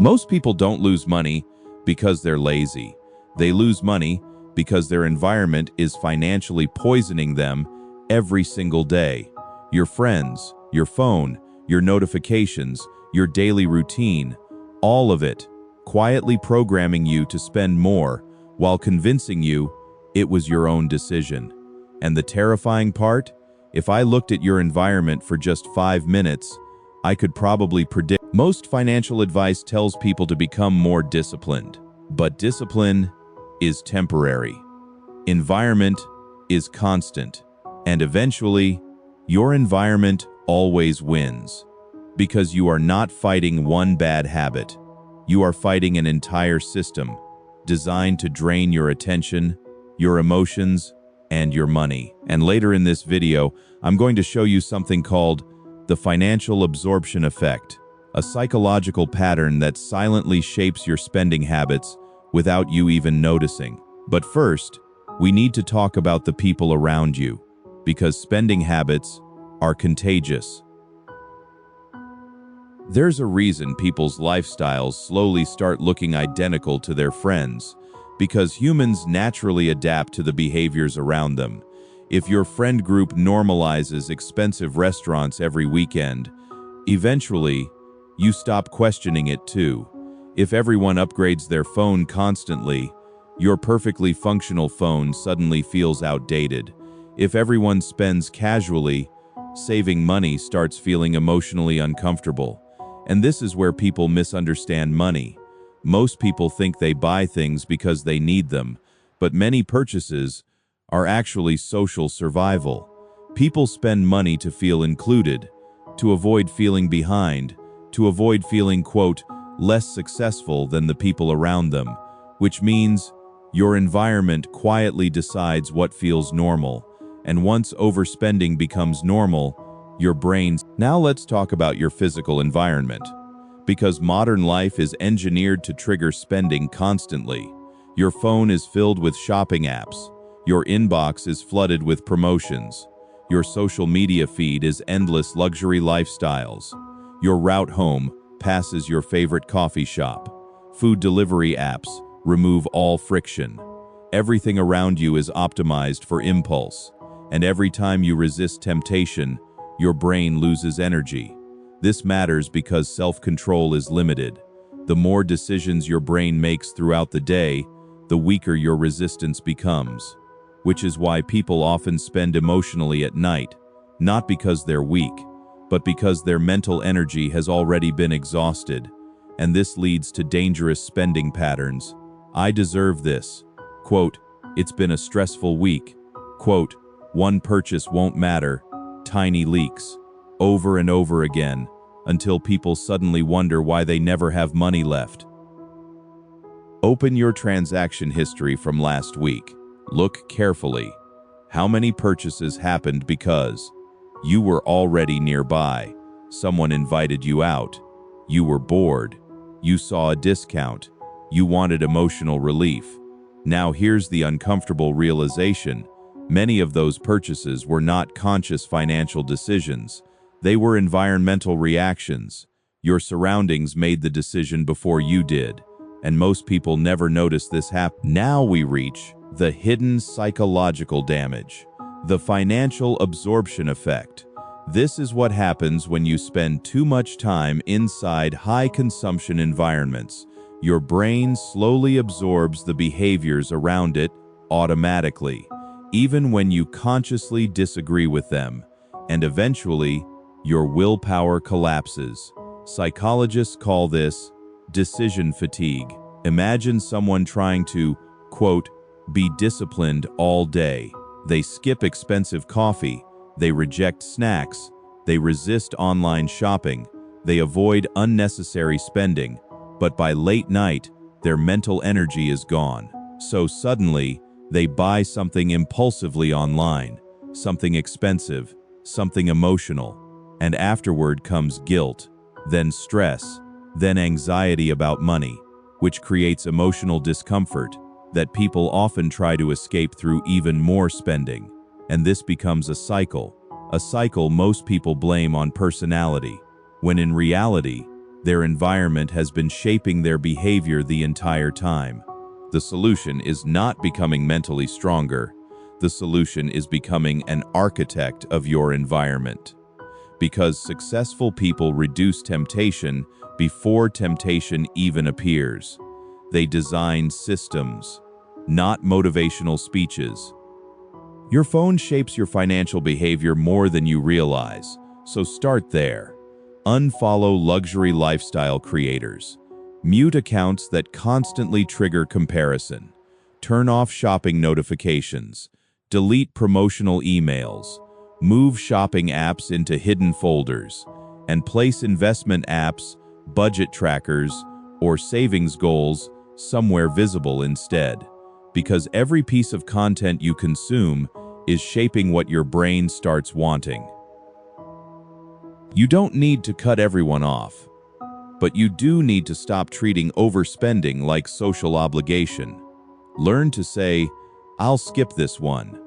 Most people don't lose money because they're lazy. They lose money because their environment is financially poisoning them every single day. Your friends, your phone, your notifications, your daily routine, all of it, quietly programming you to spend more while convincing you it was your own decision. And the terrifying part? If I looked at your environment for just 5 minutes, I could probably predict. Most financial advice tells people to become more disciplined, but discipline is temporary. Environment is constant, and eventually, your environment always wins. Because you are not fighting one bad habit, you are fighting an entire system designed to drain your attention, your emotions, and your money. And later in this video, I'm going to show you something called the financial absorption effect, a psychological pattern that silently shapes your spending habits without you even noticing. But first, we need to talk about the people around you, because spending habits are contagious. There's a reason people's lifestyles slowly start looking identical to their friends, because humans naturally adapt to the behaviors around them. If your friend group normalizes expensive restaurants every weekend, eventually, you stop questioning it too. If everyone upgrades their phone constantly, your perfectly functional phone suddenly feels outdated. If everyone spends casually, saving money starts feeling emotionally uncomfortable. And this is where people misunderstand money. Most people think they buy things because they need them, but many purchases are actually social survival. People spend money to feel included, to avoid feeling behind, to avoid feeling, quote, less successful than the people around them, which means your environment quietly decides what feels normal. And once overspending becomes normal, your brain's... Now let's talk about your physical environment. Because modern life is engineered to trigger spending constantly. Your phone is filled with shopping apps. Your inbox is flooded with promotions. Your social media feed is endless luxury lifestyles. Your route home passes your favorite coffee shop. Food delivery apps remove all friction. Everything around you is optimized for impulse. And every time you resist temptation, your brain loses energy. This matters because self-control is limited. The more decisions your brain makes throughout the day, the weaker your resistance becomes. Which is why people often spend emotionally at night, not because they're weak, but because their mental energy has already been exhausted. And this leads to dangerous spending patterns. I deserve this. Quote, it's been a stressful week. Quote, one purchase won't matter. Tiny leaks. Over and over again, until people suddenly wonder why they never have money left. Open your transaction history from last week. Look carefully. How many purchases happened because you were already nearby, someone invited you out, you were bored, you saw a discount, you wanted emotional relief. Now here's the uncomfortable realization. Many of those purchases were not conscious financial decisions. They were environmental reactions. Your surroundings made the decision before you did, and most people never notice this happen. Now we reach the hidden psychological damage, the financial absorption effect. This is what happens when you spend too much time inside high-consumption environments. Your brain slowly absorbs the behaviors around it automatically, even when you consciously disagree with them, and eventually, your willpower collapses. Psychologists call this decision fatigue. Imagine someone trying to, quote, be disciplined all day. They skip expensive coffee, they reject snacks, they resist online shopping, they avoid unnecessary spending, but by late night, their mental energy is gone. So suddenly, they buy something impulsively online, something expensive, something emotional, and afterward comes guilt, then stress, then anxiety about money, which creates emotional discomfort that people often try to escape through even more spending. And this becomes a cycle most people blame on personality, when in reality, Their environment has been shaping their behavior the entire time. The solution is not becoming mentally stronger. The solution is becoming an architect of your environment. Because successful people reduce temptation before temptation even appears. They design systems, not motivational speeches. Your phone shapes your financial behavior more than you realize, so start there. Unfollow luxury lifestyle creators. Mute accounts that constantly trigger comparison. Turn off shopping notifications. Delete promotional emails. Move shopping apps into hidden folders. And place investment apps, budget trackers, or savings goals somewhere visible instead. Because every piece of content you consume is shaping what your brain starts wanting. You don't need to cut everyone off, but you do need to stop treating overspending like social obligation. Learn to say, "I'll skip this one,"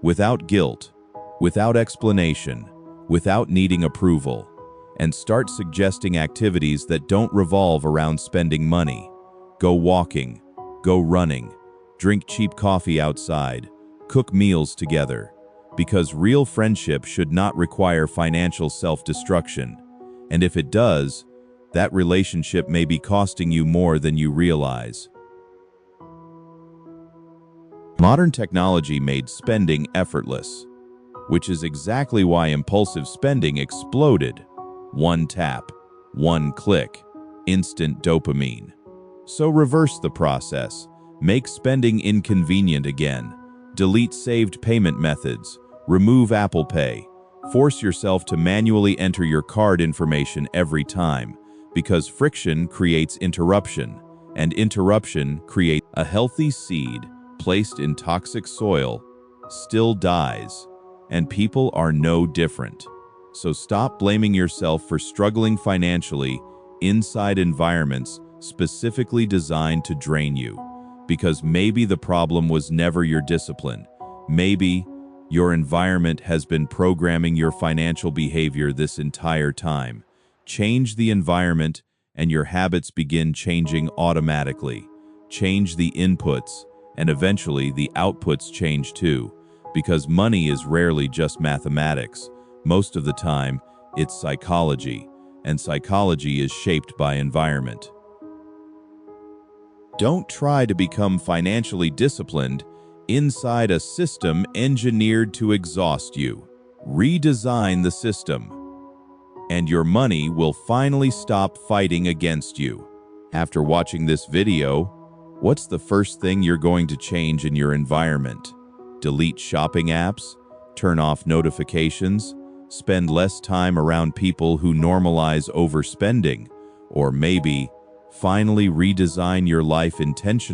without guilt, without explanation, without needing approval, and start suggesting activities that don't revolve around spending money. Go walking, go running, drink cheap coffee outside, cook meals together. Because real friendship should not require financial self-destruction. And if it does, that relationship may be costing you more than you realize. Modern technology made spending effortless, which is exactly why impulsive spending exploded. One tap, one click, instant dopamine. So reverse the process. Make spending inconvenient again. Delete saved payment methods. Remove Apple Pay. Force yourself to manually enter your card information every time, because friction creates interruption, and interruption creates a healthy seed placed in toxic soil, still dies, and people are no different. So stop blaming yourself for struggling financially inside environments specifically designed to drain you, because maybe the problem was never your discipline. Maybe your environment has been programming your financial behavior this entire time. Change the environment and your habits begin changing automatically. Change the inputs and eventually the outputs change too, because money is rarely just mathematics. Most of the time, it's psychology, and psychology is shaped by environment. Don't try to become financially disciplined inside a system engineered to exhaust you. Redesign the system, and your money will finally stop fighting against you. After watching this video, what's the first thing you're going to change in your environment? Delete shopping apps? Turn off notifications? Spend less time around people who normalize overspending? Or maybe finally redesign your life intentionally?